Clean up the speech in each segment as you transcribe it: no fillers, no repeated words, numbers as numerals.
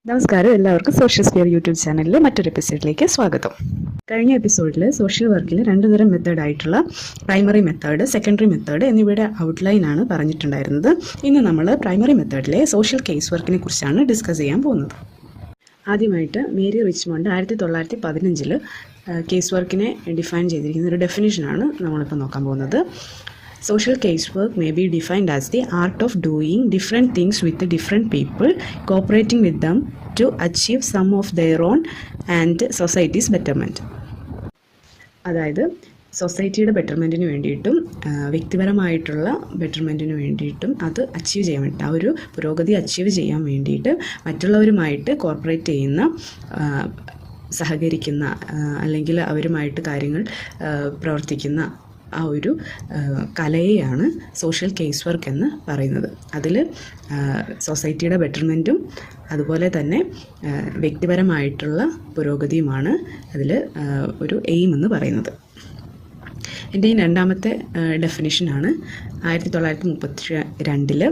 നമസ്കാരം, എല്ലാവർക്കും social sphere YouTube ചാനലിലെ മറ്റൊരു എപ്പിസോഡിലേക്ക് സ്വാഗതം. കഴിഞ്ഞ എപ്പിസോഡിൽ സോഷ്യൽ വർക്കിൽ രണ്ടു തരം മെത്തേഡായിട്ടുള്ള പ്രൈമറി മെത്തേഡ്, സെക്കൻഡറി മെത്തേഡ് എന്നിവയുടെ ഔട്ട്ലൈനാണ് പറഞ്ഞിട്ടുണ്ടായിരുന്നത്. ഇന്ന് നമ്മൾ പ്രൈമറി മെത്തേഡിലെ സോഷ്യൽ കേസ് വർക്കിനെ കുറിച്ചാണ് ഡിസ്കസ് ചെയ്യാൻ പോകുന്നത്. ആദ്യമായിട്ട് മേരി റിച്ച്മോണ്ട് 1915 കേസ് വർക്കിനെ ഡിഫൈൻ ചെയ്തിരിക്കുന്ന ഒരു ഡെഫിനിഷനാണ് നമ്മളിപ്പോൾ നോക്കാൻ പോകുന്നത്. Social casework may be defined as the art of doing different things with different people, cooperating with them to achieve some of their own and society's betterment. അതായത് സൊസൈറ്റിയുടെ ബെറ്റർമെൻറ്റിന് വേണ്ടിയിട്ടും വ്യക്തിപരമായിട്ടുള്ള ബെറ്റർമെൻറ്റിന് വേണ്ടിയിട്ടും അത് അച്ചീവ് ചെയ്യാൻ വേണ്ടി, ആ ഒരു പുരോഗതി അച്ചീവ് ചെയ്യാൻ വേണ്ടിയിട്ട് മറ്റുള്ളവരുമായിട്ട് കോർപ്പറേറ്റ് ചെയ്യുന്ന, സഹകരിക്കുന്ന അല്ലെങ്കിൽ അവരുമായിട്ട് കാര്യങ്ങൾ പ്രവർത്തിക്കുന്ന ആ ഒരു കലയെയാണ് സോഷ്യൽ കേസ് വർക്ക് എന്ന് പറയുന്നത്. അതിൽ സൊസൈറ്റിയുടെ ബെറ്റർമെൻറ്റും അതുപോലെ തന്നെ വ്യക്തിപരമായിട്ടുള്ള പുരോഗതിയുമാണ് അതിൽ ഒരു എയിം എന്ന് പറയുന്നത്. എൻ്റെ ഈ രണ്ടാമത്തെ ഡെഫിനിഷനാണ് 1932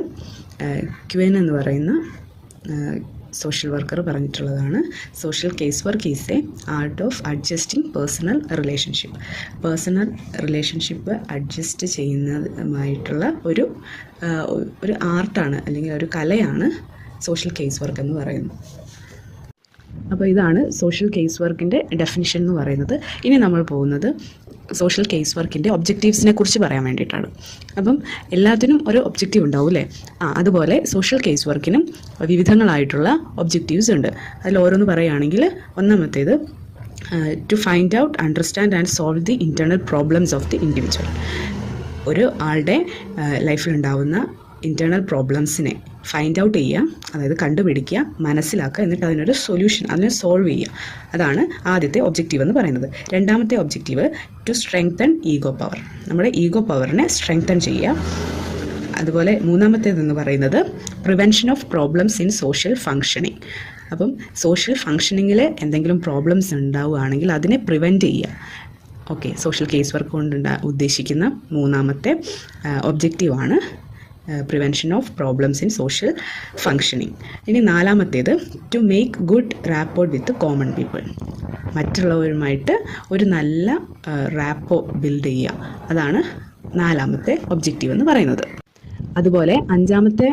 ക്വൻ എന്ന് പറയുന്ന സോഷ്യൽ വർക്കർ പറഞ്ഞിട്ടുള്ളതാണ്. Social case work is a art of adjusting personal relationship adjust ചെയ്യുന്നതുമായിട്ടുള്ള ഒരു ആർട്ടാണ് അല്ലെങ്കിൽ ഒരു കലയാണ് സോഷ്യൽ കേസ് വർക്ക് എന്ന് പറയുന്നത്. അപ്പോൾ ഇതാണ് സോഷ്യൽ കേസ് വർക്കിൻ്റെ ഡെഫിനിഷൻ എന്ന് പറയുന്നത്. ഇനി നമ്മൾ പോകുന്നത് സോഷ്യൽ കേസ് വർക്കിൻ്റെ ഒബ്ജക്റ്റീവ്സിനെ കുറിച്ച് പറയാൻ വേണ്ടിയിട്ടാണ്. അപ്പം എല്ലാത്തിനും ഒരു ഒബ്ജക്റ്റീവ് ഉണ്ടാവും അല്ലേ? അതുപോലെ സോഷ്യൽ കേസ് വർക്കിനും വിവിധങ്ങളായിട്ടുള്ള ഒബ്ജക്റ്റീവ്സ് ഉണ്ട്. അതിൽ ഓരോന്ന് പറയുകയാണെങ്കിൽ, ഒന്നാമത്തേത് to find out, understand and solve the internal problems of the individual. ഒരു ആളുടെ ലൈഫിലുണ്ടാവുന്ന ഇൻറ്റേർണൽ പ്രോബ്ലംസിനെ ഫൈൻഡ് ഔട്ട് ചെയ്യുക, അതായത് കണ്ടുപിടിക്കുക, മനസ്സിലാക്കുക, എന്നിട്ട് അതിനൊരു സൊല്യൂഷൻ, അതിനെ സോൾവ് ചെയ്യുക. അതാണ് ആദ്യത്തെ ഒബ്ജക്റ്റീവ് എന്ന് പറയുന്നത്. രണ്ടാമത്തെ objective to strengthen ego power, നമ്മുടെ ഈഗോ പവറിനെ സ്ട്രെങ്തൻ ചെയ്യുക. അതുപോലെ മൂന്നാമത്തേതെന്ന് പറയുന്നത് prevention of problems in social functioning. അപ്പം സോഷ്യൽ ഫങ്ഷനിങ്ങിൽ എന്തെങ്കിലും പ്രോബ്ലംസ് ഉണ്ടാവുകയാണെങ്കിൽ അതിനെ പ്രിവെൻറ്റ് ചെയ്യുക. ഓക്കെ, സോഷ്യൽ കേസ് വർക്ക് കൊണ്ട് ഉദ്ദേശിക്കുന്ന മൂന്നാമത്തെ ഒബ്ജക്റ്റീവാണ് prevention of problems in social functioning. ഇനി നാലാമത്തേത് to make good rapport with common people, മറ്റുള്ളവരുമായിട്ട് ഒരു നല്ല റാപ്പോ ബിൽഡ് ചെയ്യുക. അതാണ് നാലാമത്തെ ഒബ്ജക്റ്റീവ് എന്ന് പറയുന്നത്. അതുപോലെ അഞ്ചാമത്തെ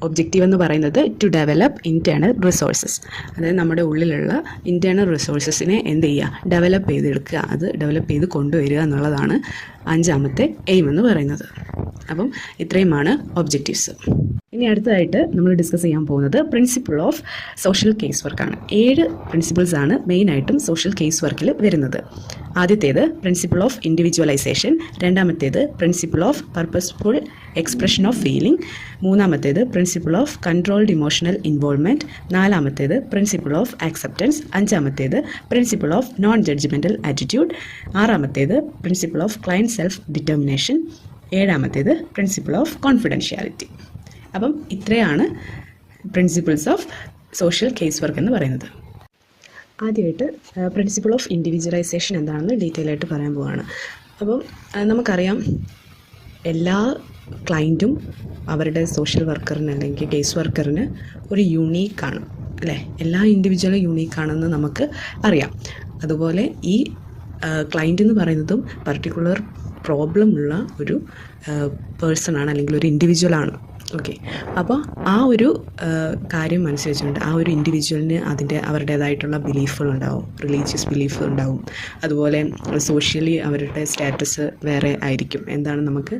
ഒബ്ജക്റ്റീവ് എന്ന് പറയുന്നത് ടു ഡെവലപ്പ് ഇൻറ്റേർണൽ റിസോഴ്സസ്, അതായത് നമ്മുടെ ഉള്ളിലുള്ള ഇൻറ്റേർണൽ റിസോഴ്സസിനെ എന്ത് ചെയ്യുക, ഡെവലപ്പ് ചെയ്തെടുക്കുക, അത് ഡെവലപ്പ് ചെയ്ത് കൊണ്ടുവരിക എന്നുള്ളതാണ് അഞ്ചാമത്തെ എയിം എന്ന് പറയുന്നത്. അപ്പം ഇത്രയുമാണ് ഒബ്ജക്റ്റീവ്സ്. ഇനി അടുത്തതായിട്ട് നമ്മൾ ഡിസ്കസ് ചെയ്യാൻ പോകുന്നത് പ്രിൻസിപ്പിൾ ഓഫ് സോഷ്യൽ കേസ് വർക്കാണ്. 7 പ്രിൻസിപ്പിൾസ് ആണ് മെയിനായിട്ടും സോഷ്യൽ കേസ് വർക്കിൽ വരുന്നത്. ആദ്യത്തേത് പ്രിൻസിപ്പിൾ ഓഫ് ഇൻഡിവിജ്വലൈസേഷൻ, രണ്ടാമത്തേത് principle of purposeful expression of feeling, മൂന്നാമത്തേത് principle of controlled emotional involvement, നാലാമത്തേത് പ്രിൻസിപ്പിൾ ഓഫ് ആക്സെപ്റ്റൻസ്, അഞ്ചാമത്തേത് principle of non judgemental attitude, ആറാമത്തേത് principle of client self determination, ഏഴാമത്തേത് പ്രിൻസിപ്പിൾ ഓഫ് കോൺഫിഡൻഷ്യാലിറ്റി. അപ്പം ഇത്രയാണ് principles of social case work എന്ന് പറയുന്നത്. ആദ്യമായിട്ട് പ്രിൻസിപ്പിൾ ഓഫ് ഇൻഡിവിജ്വലൈസേഷൻ എന്താണെന്ന് ഡീറ്റെയിൽ ആയിട്ട് പറയാൻ പോവുകയാണ്. അപ്പം നമുക്കറിയാം, എല്ലാ ക്ലയൻറ്റും അവരുടെ സോഷ്യൽ വർക്കറിന് അല്ലെങ്കിൽ കേസ് വർക്കറിന് ഒരു യുണീക്കാണ് അല്ലേ? എല്ലാ ഇൻഡിവിജ്വലും യുണീക്കാണെന്ന് നമുക്ക് അറിയാം. അതുപോലെ ഈ ക്ലയൻറ്റ് എന്ന് പറയുന്നതും പർട്ടിക്കുലർ പ്രോബ്ലം ഉള്ള ഒരു പേഴ്സണാണ് അല്ലെങ്കിൽ ഒരു ഇൻഡിവിജ്വലാണ്. ഓക്കെ, അപ്പോൾ ആ ഒരു കാര്യം മനസ്സിൽ വെച്ചുകൊണ്ട് ആ ഒരു ഇൻഡിവിജ്വലിന് അവരുടേതായിട്ടുള്ള ബിലീഫുകളുണ്ടാവും, റിലീജിയസ് ബിലീഫ് ഉണ്ടാവും. അതുപോലെ സോഷ്യലി അവരുടെ സ്റ്റാറ്റസ് വേറെ ആയിരിക്കും. എന്താണ്, നമുക്ക്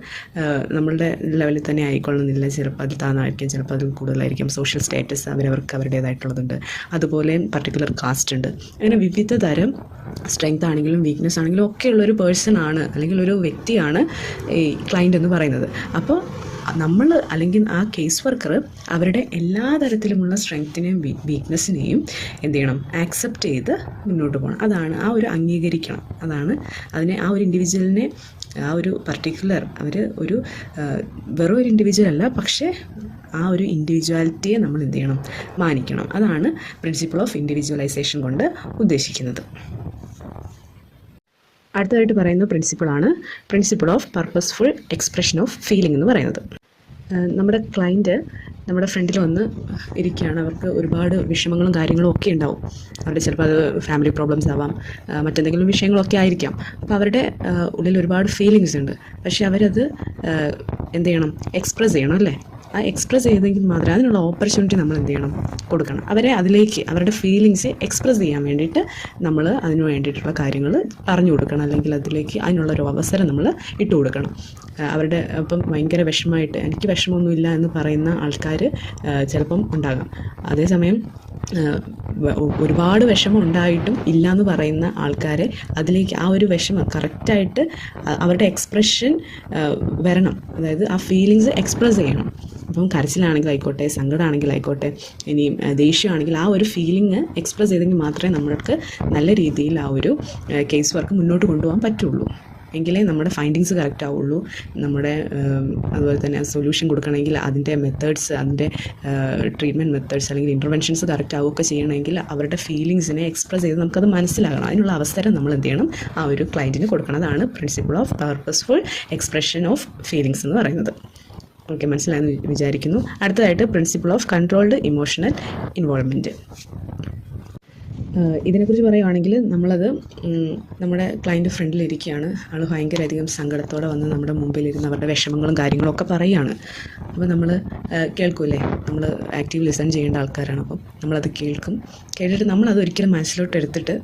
നമ്മളുടെ ലെവലിൽ തന്നെ ആയിക്കൊള്ളുന്നില്ല. ചിലപ്പോൾ അതിൽ താന്നായിരിക്കും, ചിലപ്പോൾ അതിൽ കൂടുതലായിരിക്കും. സോഷ്യൽ സ്റ്റാറ്റസ് അവരവർക്ക് അവരുടേതായിട്ടുള്ളതുണ്ട്. അതുപോലെ പർട്ടിക്കുലർ കാസ്റ്റ് ഉണ്ട്. അങ്ങനെ വിവിധ തരം സ്ട്രെങ്ത് ആണെങ്കിലും വീക്ക്നെസ് ആണെങ്കിലും ഒക്കെ ഉള്ളൊരു പേഴ്സൺ ആണ് അല്ലെങ്കിൽ ഒരു വ്യക്തിയാണ് ഈ ക്ലയൻറ്റ് എന്ന് പറയുന്നത്. അപ്പോൾ നമ്മൾ അല്ലെങ്കിൽ ആ കേസ് വർക്കർ അവരുടെ എല്ലാ തരത്തിലുമുള്ള സ്ട്രെങ്ത്തിനെയും വീക്ക്നെസ്സിനെയും എന്ത് ചെയ്യണം, ആക്സെപ്റ്റ് ചെയ്ത് മുന്നോട്ട് പോകണം. അതാണ് ആ ഒരു അംഗീകരിക്കണം. അതാണ് അതിനെ, ആ ഒരു ഇൻഡിവിജ്വലിനെ, ആ ഒരു പർട്ടിക്കുലർ ഒരു വെറും ഒരു ഇൻഡിവിജ്വൽ അല്ല, പക്ഷേ ആ ഒരു ഇൻഡിവിജ്വാലിറ്റിയെ നമ്മൾ എന്ത് ചെയ്യണം, മാനിക്കണം. അതാണ് പ്രിൻസിപ്പിൾ ഓഫ് ഇൻഡിവിജ്വലൈസേഷൻ കൊണ്ട് ഉദ്ദേശിക്കുന്നത്. അടുത്തതായിട്ട് പറയുന്ന പ്രിൻസിപ്പിളാണ് principle of purposeful expression of feeling എന്ന് പറയുന്നത്. നമ്മുടെ ക്ലയൻറ്റ് നമ്മുടെ ഫ്രണ്ടിൽ വന്ന് ഇരിക്കുകയാണ്. അവർക്ക് ഒരുപാട് വിഷമങ്ങളും കാര്യങ്ങളും ഒക്കെ ഉണ്ടാവും. അവരുടെ ചിലപ്പോൾ അത് ഫാമിലി പ്രോബ്ലംസ് ആവാം, മറ്റെന്തെങ്കിലും വിഷയങ്ങളൊക്കെ ആയിരിക്കാം. അപ്പോൾ അവരുടെ ഉള്ളിൽ ഒരുപാട് ഫീലിങ്സ് ഉണ്ട്. പക്ഷേ അവരത് എന്ത് ചെയ്യണം, എക്സ്പ്രസ് ചെയ്യണം അല്ലേ? ആ എക്സ്പ്രസ് ചെയ്തെങ്കിൽ മാത്രമേ അതിനുള്ള ഓപ്പർച്യൂണിറ്റി നമ്മൾ എന്ത് ചെയ്യണം, കൊടുക്കണം. അവരെ അതിലേക്ക് അവരുടെ ഫീലിങ്സ് എക്സ്പ്രസ് ചെയ്യാൻ വേണ്ടിയിട്ട് നമ്മൾ അതിന് വേണ്ടിയിട്ടുള്ള കാര്യങ്ങൾ പറഞ്ഞു കൊടുക്കണം, അല്ലെങ്കിൽ അതിനുള്ളൊരു അവസരം നമ്മൾ ഇട്ട് കൊടുക്കണം. അവരുടെ ഇപ്പം ഭയങ്കര വിഷമമായിട്ട് എനിക്ക് വിഷമമൊന്നുമില്ല എന്ന് പറയുന്ന ആൾക്കാർ ചിലപ്പം ഉണ്ടാകാം. അതേസമയം ഒരുപാട് വിഷമം ഉണ്ടായിട്ടും ഇല്ല എന്ന് പറയുന്ന ആൾക്കാരെ അതിലേക്ക് ആ ഒരു വിഷമം കറക്റ്റായിട്ട് അവരുടെ എക്സ്പ്രഷൻ വരണം. അതായത് ആ ഫീലിങ്സ് എക്സ്പ്രസ് ചെയ്യണം. അപ്പം കരച്ചിലാണെങ്കിലായിക്കോട്ടെ, സങ്കടമാണെങ്കിലായിക്കോട്ടെ, ഇനി ദേഷ്യമാണെങ്കിൽ ആ ഒരു ഫീലിംഗ് എക്സ്പ്രസ് ചെയ്തെങ്കിൽ മാത്രമേ നമ്മൾക്ക് നല്ല രീതിയിൽ ആ ഒരു കേസ് വർക്ക് മുന്നോട്ട് കൊണ്ടുപോകാൻ പറ്റുള്ളൂ. എങ്കിലേ നമ്മുടെ ഫൈൻഡിങ്സ് കറക്റ്റ് ആവുള്ളൂ. നമ്മുടെ അതുപോലെ തന്നെ സൊല്യൂഷൻ കൊടുക്കണമെങ്കിൽ അതിൻ്റെ മെത്തേഡ്സ്, അതിൻ്റെ ട്രീറ്റ്മെൻറ്റ് മെത്തേഡ്സ് അല്ലെങ്കിൽ ഇൻ്റർവെൻഷൻസ് കറക്റ്റ് ആവുകയൊക്കെ ചെയ്യണമെങ്കിൽ അവരുടെ ഫീലിങ്സിനെ എക്സ്പ്രസ് ചെയ്ത് നമുക്കത് മനസ്സിലാകണം. അതിനുള്ള അവസരം നമ്മൾ എന്ത് ചെയ്യണം, ആ ഒരു ക്ലയൻറ്റിന് കൊടുക്കണം. അതാണ് principle of purposeful expression of feelings എന്ന് പറയുന്നത്. ഓക്കെ, മനസ്സിലായെന്ന് വിചാരിക്കുന്നു. അടുത്തതായിട്ട് principle of controlled emotional involvement. ഇതിനെക്കുറിച്ച് പറയുകയാണെങ്കിൽ നമ്മളത് നമ്മുടെ ക്ലയൻറ്റ് ഫ്രണ്ടിലിരിക്കുകയാണ്. ആൾ ഭയങ്കരധികം സങ്കടത്തോടെ വന്ന് നമ്മുടെ മുമ്പിലിരുന്ന് അവരുടെ വിഷമങ്ങളും കാര്യങ്ങളും ഒക്കെ പറയുകയാണ്. അപ്പോൾ നമ്മൾ കേൾക്കൂലേ, നമ്മൾ ആക്റ്റീവ് ലിസൺ ചെയ്യേണ്ട ആൾക്കാരാണ്. അപ്പം നമ്മളത് കേട്ടിട്ട് നമ്മളത് ഒരിക്കലും മനസ്സിലോട്ട് എടുത്തിട്ട്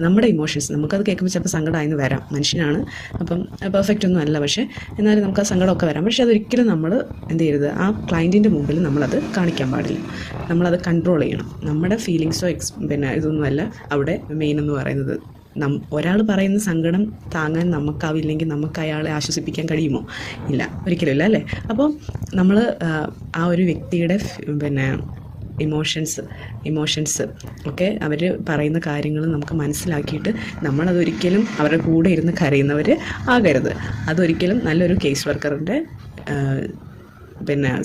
നമ്മുടെ ഇമോഷൻസ്, നമുക്കത് കേൾക്കുമ്പോൾ ചിലപ്പോൾ സങ്കടമായെന്ന് വരാം, മനുഷ്യനാണ്, അപ്പം പെർഫെക്റ്റ് ഒന്നും അല്ല, പക്ഷേ എന്നാലും നമുക്ക് ആ സങ്കടമൊക്കെ വരാം. പക്ഷേ അതൊരിക്കലും നമ്മൾ എന്ത് ചെയ്യരുത്, ആ ക്ലയൻറ്റിൻ്റെ മുമ്പിൽ നമ്മളത് കാണിക്കാൻ പാടില്ല. നമ്മളത് കൺട്രോൾ ചെയ്യണം. നമ്മുടെ ഫീലിങ്സോ ഇതൊന്നുമല്ല അവിടെ മെയിൻ എന്ന് പറയുന്നത്. ഒരാൾ പറയുന്ന സങ്കടം താങ്ങാൻ നമുക്കാവില്ലെങ്കിൽ നമുക്ക് അയാളെ ആശ്വസിപ്പിക്കാൻ കഴിയുമോ? ഇല്ല, ഒരിക്കലും ഇല്ല അല്ലേ? അപ്പോൾ നമ്മൾ ആ ഒരു വ്യക്തിയുടെ ഇമോഷൻസ് ഒക്കെ അവർ പറയുന്ന കാര്യങ്ങൾ നമുക്ക് മനസ്സിലാക്കിയിട്ട് നമ്മളതൊരിക്കലും അവരുടെ കൂടെ ഇരുന്ന് കരയുന്നവർ ആകരുത്. അതൊരിക്കലും നല്ലൊരു കേസ് വർക്കറിൻ്റെ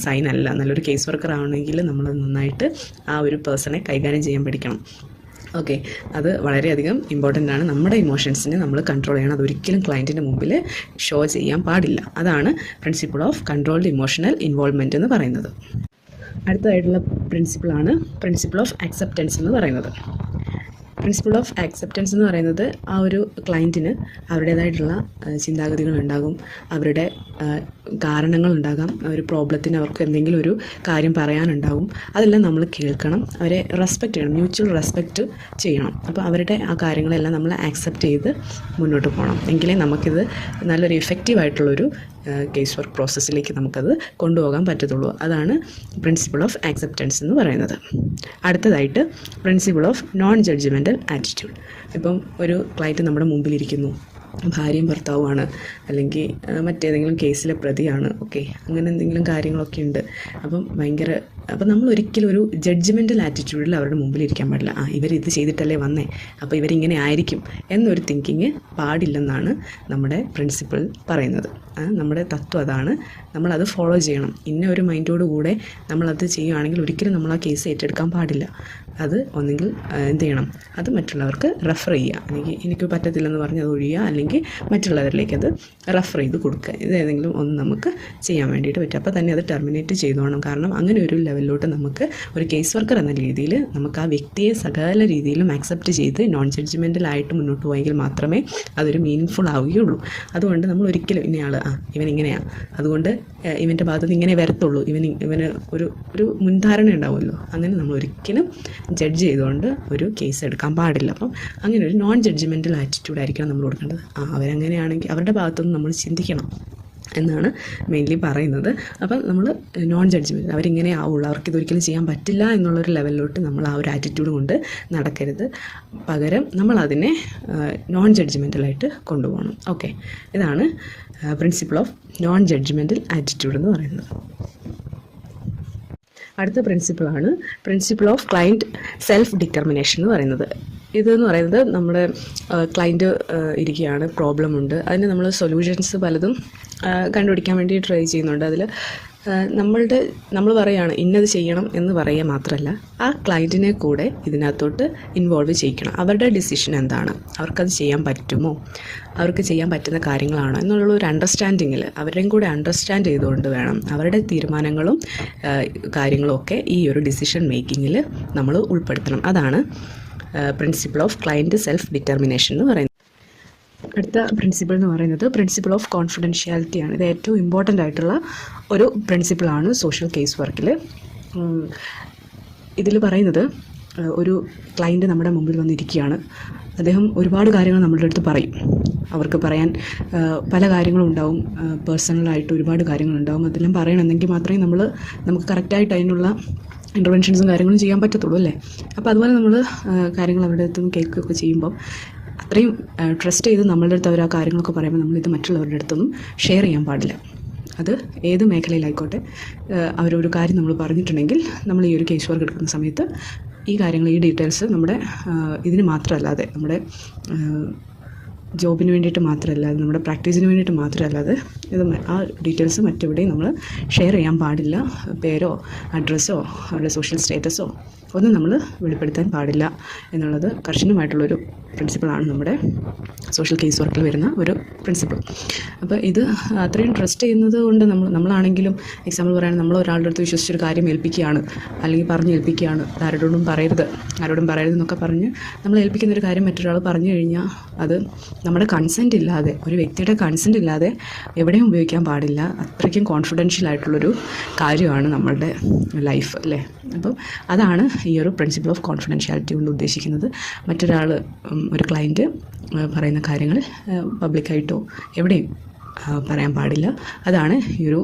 സൈൻ അല്ല. നല്ലൊരു കേസ് വർക്കർ ആവണമെങ്കിൽ നമ്മൾ നന്നായിട്ട് ആ ഒരു പേഴ്സണെ കൈകാര്യം ചെയ്യാൻ പഠിക്കണം. ഓക്കെ, അത് വളരെയധികം ഇമ്പോർട്ടൻ്റ് ആണ്. നമ്മുടെ ഇമോഷൻസിനെ നമ്മൾ കൺട്രോൾ ചെയ്യണം. അതൊരിക്കലും ക്ലയൻറ്റിൻ്റെ മുമ്പിൽ ഷോ ചെയ്യാൻ പാടില്ല. അതാണ് principle of controlled emotional involvement എന്ന് പറയുന്നത്. അടുത്തതായിട്ടുള്ള പ്രിൻസിപ്പിളാണ് പ്രിൻസിപ്പിൾ ഓഫ് ആക്സെപ്റ്റൻസ് എന്ന് പറയുന്നത്. പ്രിൻസിപ്പിൾ ഓഫ് ആക്സെപ്റ്റൻസ് എന്ന് പറയുന്നത് ആ ഒരു ക്ലയൻറ്റിന് അവരുടേതായിട്ടുള്ള ചിന്താഗതികളുണ്ടാകും, അവരുടെ കാരണങ്ങളുണ്ടാകാം, ഒരു പ്രോബ്ലത്തിന് അവർക്ക് എന്തെങ്കിലും ഒരു കാര്യം പറയാനുണ്ടാകും. അതെല്ലാം നമ്മൾ കേൾക്കണം, അവരെ റെസ്പെക്റ്റ് ചെയ്യണം, മ്യൂച്വൽ റെസ്പെക്റ്റ് ചെയ്യണം. അപ്പോൾ അവരുടെ ആ കാര്യങ്ങളെല്ലാം നമ്മൾ ആക്സെപ്റ്റ് ചെയ്ത് മുന്നോട്ട് പോകണം. എങ്കിലേ നമുക്കിത് നല്ലൊരു ഇഫക്റ്റീവായിട്ടുള്ളൊരു കേസ് വർക്ക് പ്രോസസ്സിലേക്ക് നമുക്കത് കൊണ്ടുപോകാൻ പറ്റത്തുള്ളൂ. അതാണ് പ്രിൻസിപ്പിൾ ഓഫ് ആക്സെപ്റ്റൻസ് എന്ന് പറയുന്നത്. അടുത്തതായിട്ട് principle of non judgemental attitude. ഇപ്പം ഒരു ക്ലയൻറ്റ് നമ്മുടെ മുമ്പിലിരിക്കുന്നു, ഭാര്യയും ഭർത്താവുമാണ്, അല്ലെങ്കിൽ മറ്റേതെങ്കിലും കേസിലെ പ്രതിയാണ്, ഓക്കെ, അങ്ങനെ എന്തെങ്കിലും കാര്യങ്ങളൊക്കെ ഉണ്ട്. അപ്പം നമ്മൾ ഒരിക്കലും ഒരു ജഡ്ജ്മെൻ്റൽ ആറ്റിറ്റ്യൂഡിൽ അവരുടെ മുമ്പിൽ ഇരിക്കാൻ പാടില്ല. ഇവരിത് ചെയ്തിട്ടല്ലേ വന്നേ, അപ്പോൾ ഇവരിങ്ങനെ ആയിരിക്കും എന്നൊരു തിങ്കിങ് പാടില്ലെന്നാണ് നമ്മുടെ പ്രിൻസിപ്പിൾ പറയുന്നത്. നമ്മുടെ തത്വം അതാണ്. നമ്മളത് ഫോളോ ചെയ്യണം. ഇന്ന ഒരു മൈൻഡോട് കൂടെ നമ്മളത് ചെയ്യുകയാണെങ്കിൽ ഒരിക്കലും നമ്മൾ ആ കേസ് ഏറ്റെടുക്കാൻ പാടില്ല. അത് ഒന്നെങ്കിൽ എന്ത് ചെയ്യണം, അത് മറ്റുള്ളവർക്ക് റെഫർ ചെയ്യുക, അല്ലെങ്കിൽ എനിക്ക് പറ്റത്തില്ലെന്ന് പറഞ്ഞ് അത് ഒഴിയുക, അല്ലെങ്കിൽ മറ്റുള്ളവരിലേക്ക് അത് റെഫർ ചെയ്ത് കൊടുക്കുക. ഇത് ഏതെങ്കിലും ഒന്ന് നമുക്ക് ചെയ്യാൻ വേണ്ടിയിട്ട് പറ്റും. അപ്പോൾ തന്നെ അത് ടെർമിനേറ്റ് ചെയ്തോണം. കാരണം അങ്ങനെ ഒരു ലെവലിലോട്ട് നമുക്ക് ഒരു കേസ് വർക്കർ എന്ന രീതിയിൽ നമുക്ക് ആ വ്യക്തിയെ സകല രീതിയിലും ആക്സെപ്റ്റ് ചെയ്ത് നോൺ ജഡ്ജ്മെൻ്റലായിട്ട് മുന്നോട്ട് പോയെങ്കിൽ മാത്രമേ അതൊരു മീനിങ് ആവുകയുള്ളൂ. അതുകൊണ്ട് നമ്മൾ ഒരിക്കലും ഇന്നയാൾ ഇവനിങ്ങനെയാണ്, അതുകൊണ്ട് ഇവൻ്റെ ഭാഗത്ത് ഇങ്ങനെ വരത്തുള്ളൂ, ഇവന് ഒരു മുൻധാരണ ഉണ്ടാവുമല്ലോ, അങ്ങനെ നമ്മൾ ഒരിക്കലും ജഡ്ജ് ചെയ്തുകൊണ്ട് ഒരു കേസ് എടുക്കാൻ പാടില്ല. അപ്പം അങ്ങനെ ഒരു നോൺ ജഡ്ജ്മെൻ്റൽ ആറ്റിറ്റ്യൂഡായിരിക്കണം നമ്മൾ കൊടുക്കേണ്ടത്. അവരങ്ങനെയാണെങ്കിൽ അവരുടെ ഭാഗത്തുനിന്ന് നമ്മൾ ചിന്തിക്കണം എന്നാണ് മെയിൻലി പറയുന്നത്. അപ്പം നമ്മൾ നോൺ ജഡ്ജ്മെൻറ്റ്, അവരിങ്ങനെ ആവുള്ളൂ, അവർക്കിതൊരിക്കലും ചെയ്യാൻ പറ്റില്ല എന്നുള്ളൊരു ലെവലിലോട്ട് നമ്മൾ ആ ഒരു ആറ്റിറ്റ്യൂഡ് കൊണ്ട് നടക്കരുത്. പകരം നമ്മളതിനെ നോൺ ജഡ്ജ്മെൻ്റലായിട്ട് കൊണ്ടുപോകണം. ഓക്കെ, ഇതാണ് principle of non judgemental attitude എന്ന് പറയുന്നത്. അടുത്ത പ്രിൻസിപ്പിളാണ് principle of client self determination എന്ന് പറയുന്നത്. ഇതെന്ന് പറയുന്നത് നമ്മുടെ ക്ലയൻറ്റ് ഇരിക്കുകയാണ്, പ്രോബ്ലം ഉണ്ട്, അതിന് നമ്മൾ സൊല്യൂഷൻസ് പലതും കണ്ടുപിടിക്കാൻ വേണ്ടി ട്രൈ ചെയ്യുന്നുണ്ട്. അതിൽ നമ്മൾ പറയുകയാണ് ഇന്നത് ചെയ്യണം എന്ന് പറയുക മാത്രമല്ല, ആ ക്ലയൻറ്റിനെ കൂടെ ഇതിനകത്തോട്ട് ഇൻവോൾവ് ചെയ്യിക്കണം. അവരുടെ ഡിസിഷൻ എന്താണ്, അവർക്കത് ചെയ്യാൻ പറ്റുമോ, അവർക്ക് ചെയ്യാൻ പറ്റുന്ന കാര്യങ്ങളാണോ എന്നുള്ള ഒരു അണ്ടർസ്റ്റാൻഡിങ്ങിൽ അവരുടെയും കൂടെ അണ്ടർസ്റ്റാൻഡ് ചെയ്തുകൊണ്ട് വേണം അവരുടെ തീരുമാനങ്ങളും കാര്യങ്ങളും ഒക്കെ ഈ ഒരു ഡിസിഷൻ മേക്കിങ്ങിൽ നമ്മൾ ഉൾപ്പെടുത്തണം. അതാണ് principle of client self determination എന്ന് പറയുന്നത്. അടുത്ത പ്രിൻസിപ്പിൾ എന്ന് പറയുന്നത് പ്രിൻസിപ്പിൾ ഓഫ് കോൺഫിഡൻഷ്യാലിറ്റിയാണ്. ഇത് ഏറ്റവും ഇമ്പോർട്ടൻ്റ് ആയിട്ടുള്ള ഒരു പ്രിൻസിപ്പിളാണ് സോഷ്യൽ കേസ് വർക്കിൽ. ഇതിൽ പറയുന്നത്, ഒരു ക്ലയൻറ്റ് നമ്മുടെ മുമ്പിൽ വന്നിരിക്കുകയാണ്. അദ്ദേഹം ഒരുപാട് കാര്യങ്ങൾ നമ്മളുടെ അടുത്ത് പറയും. അവർക്ക് പറയാൻ പല കാര്യങ്ങളും ഉണ്ടാവും, പേഴ്സണലായിട്ട് ഒരുപാട് കാര്യങ്ങളുണ്ടാവും. അതെല്ലാം പറയണമെങ്കിൽ മാത്രമേ നമുക്ക് കറക്റ്റായിട്ട് അതിനുള്ള ഇൻ്റർവെൻഷൻസും കാര്യങ്ങളും ചെയ്യാൻ പറ്റത്തുള്ളൂ അല്ലേ. അപ്പോൾ അതുപോലെ നമ്മൾ കാര്യങ്ങൾ അവരുടെ അടുത്ത് നിന്ന് കേൾക്കുകയൊക്കെ ചെയ്യുമ്പം അത്രയും ട്രസ്റ്റ് ചെയ്ത് നമ്മളുടെ അടുത്ത് അവർ ആ കാര്യങ്ങളൊക്കെ പറയുമ്പോൾ നമ്മളിത് മറ്റുള്ളവരുടെ അടുത്തൊന്നും ഷെയർ ചെയ്യാൻ പാടില്ല. അത് ഏത് മേഖലയിലായിക്കോട്ടെ, അവരൊരു കാര്യം നമ്മൾ പറഞ്ഞിട്ടുണ്ടെങ്കിൽ നമ്മൾ ഈ ഒരു കേസ് വർക്ക് എടുക്കുന്ന സമയത്ത് ഈ കാര്യങ്ങൾ, ഈ ഡീറ്റെയിൽസ് നമ്മുടെ ഇതിന് മാത്രമല്ലാതെ, നമ്മുടെ ജോബിന് വേണ്ടിയിട്ട് മാത്രമല്ലാതെ, നമ്മുടെ പ്രാക്ടീസിന് വേണ്ടിയിട്ട് മാത്രമല്ലാതെ ആ ഡീറ്റെയിൽസ് മറ്റെവിടെയും നമ്മൾ ഷെയർ ചെയ്യാൻ പാടില്ല. പേരോ അഡ്രസ്സോ അവരുടെ സോഷ്യൽ സ്റ്റേറ്റസോ ഒന്നും നമ്മൾ വെളിപ്പെടുത്താൻ പാടില്ല എന്നുള്ളത് കർശനമായിട്ടുള്ളൊരു പ്രിൻസിപ്പിളാണ് നമ്മുടെ സോഷ്യൽ കേസ് വർക്കിൽ വരുന്ന ഒരു പ്രിൻസിപ്പിൾ. അപ്പോൾ ഇത് അത്രയും ട്രസ്റ്റ് ചെയ്യുന്നത് കൊണ്ട് നമ്മളാണെങ്കിലും, എക്സാമ്പിൾ പറയുകയാണെങ്കിൽ നമ്മൾ ഒരാളുടെ അടുത്ത് വിശ്വസിച്ചൊരു കാര്യം ഏൽപ്പിക്കുകയാണ്, അല്ലെങ്കിൽ പറഞ്ഞ് ഏൽപ്പിക്കുകയാണ്, ആരോടും പറയരുത് എന്നൊക്കെ പറഞ്ഞ് നമ്മൾ ഏൽപ്പിക്കുന്നൊരു കാര്യം മറ്റൊരാൾ പറഞ്ഞു കഴിഞ്ഞാൽ അത് നമ്മുടെ കൺസെൻറ്റ് ഇല്ലാതെ, ഒരു വ്യക്തിയുടെ കൺസെൻറ്റ് ഇല്ലാതെ എവിടെയും ഉപയോഗിക്കാൻ പാടില്ല. അത്രയ്ക്കും കോൺഫിഡൻഷ്യൽ ആയിട്ടുള്ളൊരു കാര്യമാണ് നമ്മളുടെ ലൈഫ് അല്ലേ. അപ്പം അതാണ് ഈ ഒരു പ്രിൻസിപ്പിൾ ഓഫ് കോൺഫിഡൻഷ്യാലിറ്റി കൊണ്ട് ഉദ്ദേശിക്കുന്നത്. മറ്റൊരാൾ, ഒരു ക്ലയൻറ്റ് പറയുന്ന കാര്യങ്ങൾ പബ്ലിക്കായിട്ടോ എവിടെയും പറയാൻ പാടില്ല. അതാണ് ഈ ഒരു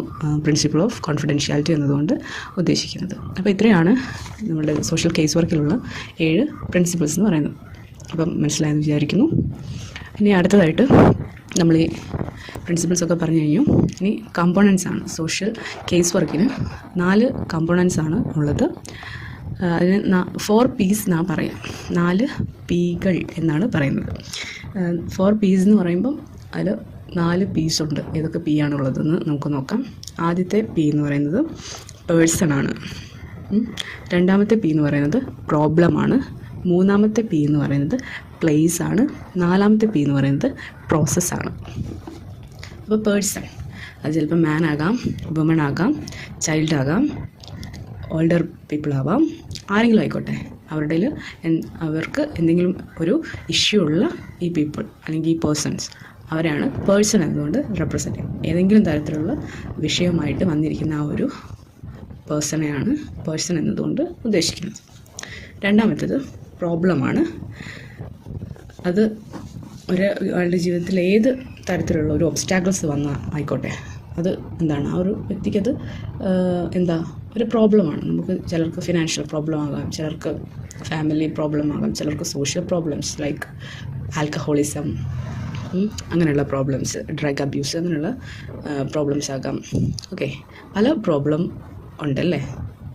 പ്രിൻസിപ്പിൾ ഓഫ് കോൺഫിഡൻഷ്യാലിറ്റി എന്നതുകൊണ്ട് ഉദ്ദേശിക്കുന്നത്. അപ്പോൾ ഇത്രയാണ് നമ്മുടെ സോഷ്യൽ കേസ് വർക്കിലുള്ള 7 പ്രിൻസിപ്പിൾസ് എന്ന് പറയുന്നത്. അപ്പം മനസ്സിലായെന്ന് വിചാരിക്കുന്നു. ഇനി അടുത്തതായിട്ട് നമ്മൾ ഈ പ്രിൻസിപ്പിൾസൊക്കെ പറഞ്ഞു കഴിഞ്ഞു. ഇനി കമ്പോണൻസ് ആണ്. സോഷ്യൽ കേസ് വർക്കിന് 4 കമ്പോണൻസ് ആണ് ഉള്ളത്. അതിന് 4 P's എന്നാണ് പറയാം. 4 Pകൾ എന്നാണ് പറയുന്നത്. 4 P's എന്ന് പറയുമ്പം അതിൽ 4 P's ഉണ്ട്. ഏതൊക്കെ P ആണുള്ളതെന്ന് നമുക്ക് നോക്കാം. ആദ്യത്തെ P എന്ന് പറയുന്നത് പേഴ്സണാണ്. രണ്ടാമത്തെ P എന്ന് പറയുന്നത് പ്രോബ്ലമാണ്. മൂന്നാമത്തെ P എന്ന് പറയുന്നത് പ്ലേസ് ആണ്. നാലാമത്തെ P എന്ന് പറയുന്നത് പ്രോസസ്സാണ്. അപ്പോൾ പേഴ്സൺ, അത് ചിലപ്പോൾ മാൻ ആകാം, വുമൺ ആകാം, ചൈൽഡ് ആകാം, ഓൾഡർ പീപ്പിൾ ആവാം, ആരെങ്കിലും ആയിക്കോട്ടെ. അവർക്ക് എന്തെങ്കിലും ഒരു ഇഷ്യൂ ഉള്ള ഈ പീപ്പിൾ അല്ലെങ്കിൽ ഈ പേഴ്സൺസ്, അവരാണ് പേഴ്സൺ എന്നതുകൊണ്ട് റെപ്രസെൻ്റ് ചെയ്യുന്നത്. ഏതെങ്കിലും തരത്തിലുള്ള വിഷയമായിട്ട് വന്നിരിക്കുന്ന ആ ഒരു പേഴ്സണെയാണ് പേഴ്സൺ എന്നതുകൊണ്ട് ഉദ്ദേശിക്കുന്നത്. രണ്ടാമത്തേത് പ്രോബ്ലമാണ്. അത് ഒരാളുടെ ജീവിതത്തിൽ ഏത് തരത്തിലുള്ള ഒരു ഒബ്സ്റ്റാക്കിൾസ് വന്നാൽ ആയിക്കോട്ടെ, അത് എന്താണ്, ആ ഒരു വ്യക്തിക്കത് ഒരു പ്രോബ്ലമാണ്. നമുക്ക് ചിലർക്ക് ഫിനാൻഷ്യൽ പ്രോബ്ലം ആകാം, ചിലർക്ക് ഫാമിലി പ്രോബ്ലം ആകാം, ചിലർക്ക് സോഷ്യൽ പ്രോബ്ലംസ് ലൈക്ക് ആൽക്കഹോളിസം, അങ്ങനെയുള്ള പ്രോബ്ലംസ്, ഡ്രഗ് അബ്യൂസ്, അങ്ങനെയുള്ള പ്രോബ്ലംസ് ആകാം. ഓക്കെ, പല പ്രോബ്ലം ഉണ്ടല്ലേ.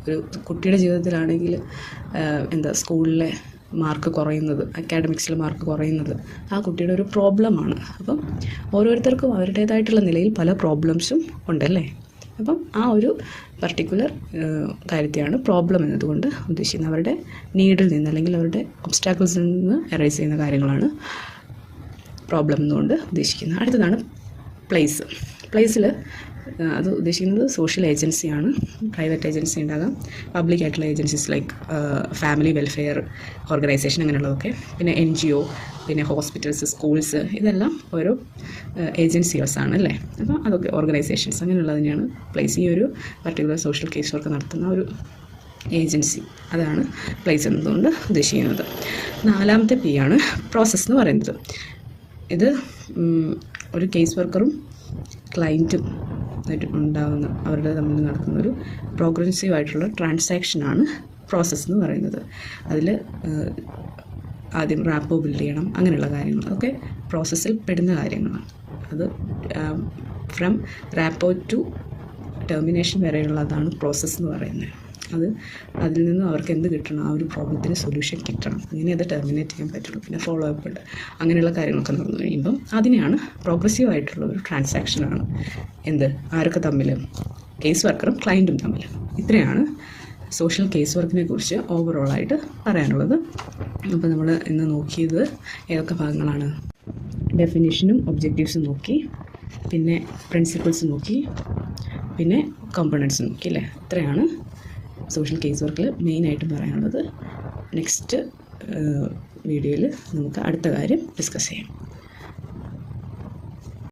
ഒരു കുട്ടിയുടെ ജീവിതത്തിലാണെങ്കിൽ സ്കൂളിലെ മാർക്ക് കുറയുന്നത്, അക്കാഡമിക്സിൽ മാർക്ക് കുറയുന്നത് ആ കുട്ടിയുടെ ഒരു പ്രോബ്ലമാണ്. അപ്പം ഓരോരുത്തർക്കും അവരുടേതായിട്ടുള്ള നിലയിൽ പല പ്രോബ്ലംസും ഉണ്ടല്ലേ. അപ്പം ആ ഒരു പർട്ടിക്കുലർ കാര്യത്തെയാണ് പ്രോബ്ലം എന്നതുകൊണ്ട് ഉദ്ദേശിക്കുന്നത്. അവരുടെ നീഡിൽ നിന്ന് അല്ലെങ്കിൽ അവരുടെ ഒബ്സ്റ്റാക്കിൾസിൽ നിന്ന് എറൈസ് ചെയ്യുന്ന കാര്യങ്ങളാണ് പ്രോബ്ലം എന്നുകൊണ്ട് ഉദ്ദേശിക്കുന്നത്. അടുത്തതാണ് പ്ലേസ്. പ്ലേസിൽ അത് ഉദ്ദേശിക്കുന്നത് സോഷ്യൽ ഏജൻസിയാണ്. പ്രൈവറ്റ് ഏജൻസി ഉണ്ടാകാം, പബ്ലിക് ആയിട്ടുള്ള agencies like family welfare organisation, അങ്ങനെയുള്ളതൊക്കെ. പിന്നെ NGO, പിന്നെ ഹോസ്പിറ്റൽസ്, സ്കൂൾസ്, ഇതെല്ലാം ഓരോ ഏജൻസികൾസാണ് അല്ലേ. അപ്പോൾ അതൊക്കെ ഓർഗനൈസേഷൻസ്, അങ്ങനെയുള്ളത് തന്നെയാണ് പ്ലേസ്. ഈ ഒരു പർട്ടിക്കുലർ സോഷ്യൽ കേസ് വർക്ക് നടത്തുന്ന ഒരു ഏജൻസി, അതാണ് പ്ലേസ് എന്നതുകൊണ്ട് ഉദ്ദേശിക്കുന്നത്. നാലാമത്തെ P ആണ് പ്രോസസ്സ് എന്ന് പറയുന്നത്. ഇത് ഒരു കേസ് വർക്കറും ക്ലയൻറ്റും ഉണ്ടാകുന്ന, അവരുടെ തമ്മിൽ നടക്കുന്ന ഒരു പ്രോഗ്രസീവ് ആയിട്ടുള്ള ട്രാൻസാക്ഷനാണ് പ്രോസസ്സ് എന്ന് പറയുന്നത്. അതിൽ ആദ്യം റാപ്പോ ബിൽഡ് ചെയ്യണം, അങ്ങനെയുള്ള കാര്യങ്ങൾ അതൊക്കെ പ്രോസസ്സിൽ പെടുന്ന കാര്യങ്ങളാണ്. അത് ഫ്രം റാപ്പോ ടു ടെർമിനേഷൻ വരെയുള്ളതാണ് പ്രോസസ്സ് എന്ന് പറയുന്നത്. അതിൽ നിന്നും അവർക്ക് എന്ത് കിട്ടണം, ആ ഒരു പ്രോബ്ലത്തിന് സൊല്യൂഷൻ കിട്ടണം, അങ്ങനെ അത് ടെർമിനേറ്റ് ചെയ്യാൻ പറ്റുള്ളൂ. പിന്നെ ഫോളോ അപ്പ് ഉണ്ട്, അങ്ങനെയുള്ള കാര്യങ്ങളൊക്കെ നടന്നു കഴിയുമ്പം അതിനെയാണ് പ്രോഗ്രസീവ് ആയിട്ടുള്ള ഒരു ട്രാൻസാക്ഷനാണ്. ആരൊക്കെ തമ്മിൽ, കേസ് വർക്കറും ക്ലയൻറ്റും തമ്മിൽ. ഇത്രയാണ് സോഷ്യൽ കേസ് വർക്കിനെ കുറിച്ച് ഓവറോളായിട്ട് പറയാനുള്ളത്. അപ്പോൾ നമ്മൾ ഇന്ന് നോക്കിയത് ഏതൊക്കെ ഭാഗങ്ങളാണ്? ഡെഫിനിഷനും ഒബ്ജക്റ്റീവ്സും നോക്കി, പിന്നെ പ്രിൻസിപ്പിൾസ് നോക്കി, പിന്നെ കോമ്പണൻസ് നോക്കി അല്ലേ. ഇത്രയാണ് സോഷ്യൽ കേസ് വർക്കിൽ മെയിനായിട്ടും പറയാനുള്ളത്. നെക്സ്റ്റ് വീഡിയോയിൽ നമുക്ക് അടുത്ത കാര്യം ഡിസ്കസ് ചെയ്യാം.